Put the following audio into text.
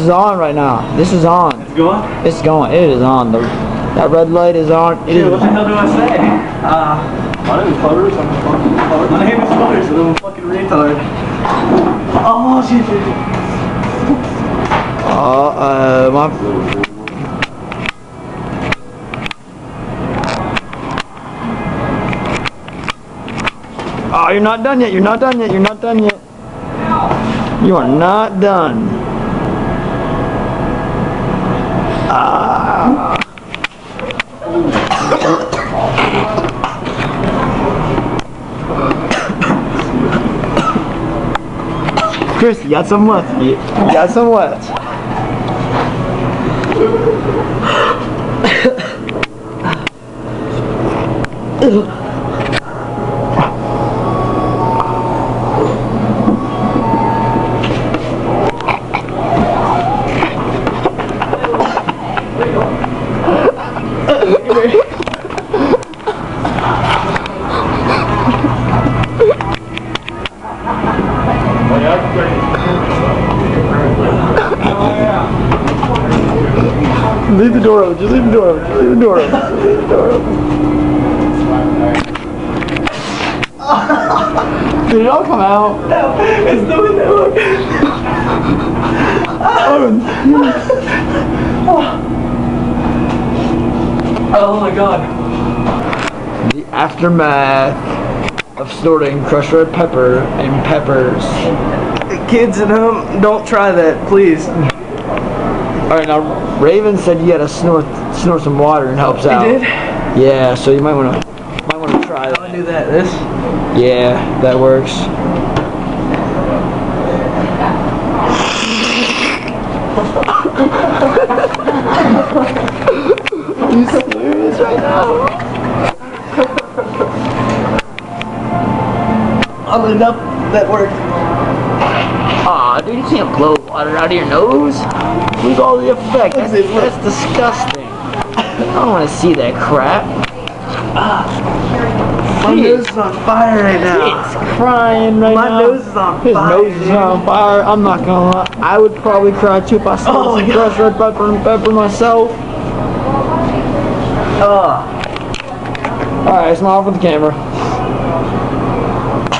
is on right now. This is on. It's going? It's going. It is on. That red light is on. It Dude, is. what the hell do I say? My name is Butters. I'm a fucking retard. My name is Butters and I'm a fucking retard. Oh, shit. My... Oh, you're not done yet. You're not done yet. You're not done yet. You are not done. Chris, you got some left. You got some left. Leave the door open. Just leave the door open. Just leave the door open. Just leave the door open. Did it all come out? No, it's the window. Oh my god. The aftermath of snorting crushed red pepper and peppers. Kids at home, don't try that, please. Alright, now Raven said you gotta snort some water and helps out. You did? Yeah, so you might wanna try that. How do I do that? This? Yeah, that works. Are you serious right now? Oh, enough. That worked. Aw, dude, you can't blow water out of your nose. Lose all the effect. That's disgusting. I don't want to see that crap. My nose is on fire right now. It's crying right My now. nose is on His fire. nose is on fire. I'm not gonna lie. I would probably cry too if I saw some crushed red pepper and pepper myself. Alright, smile for the camera.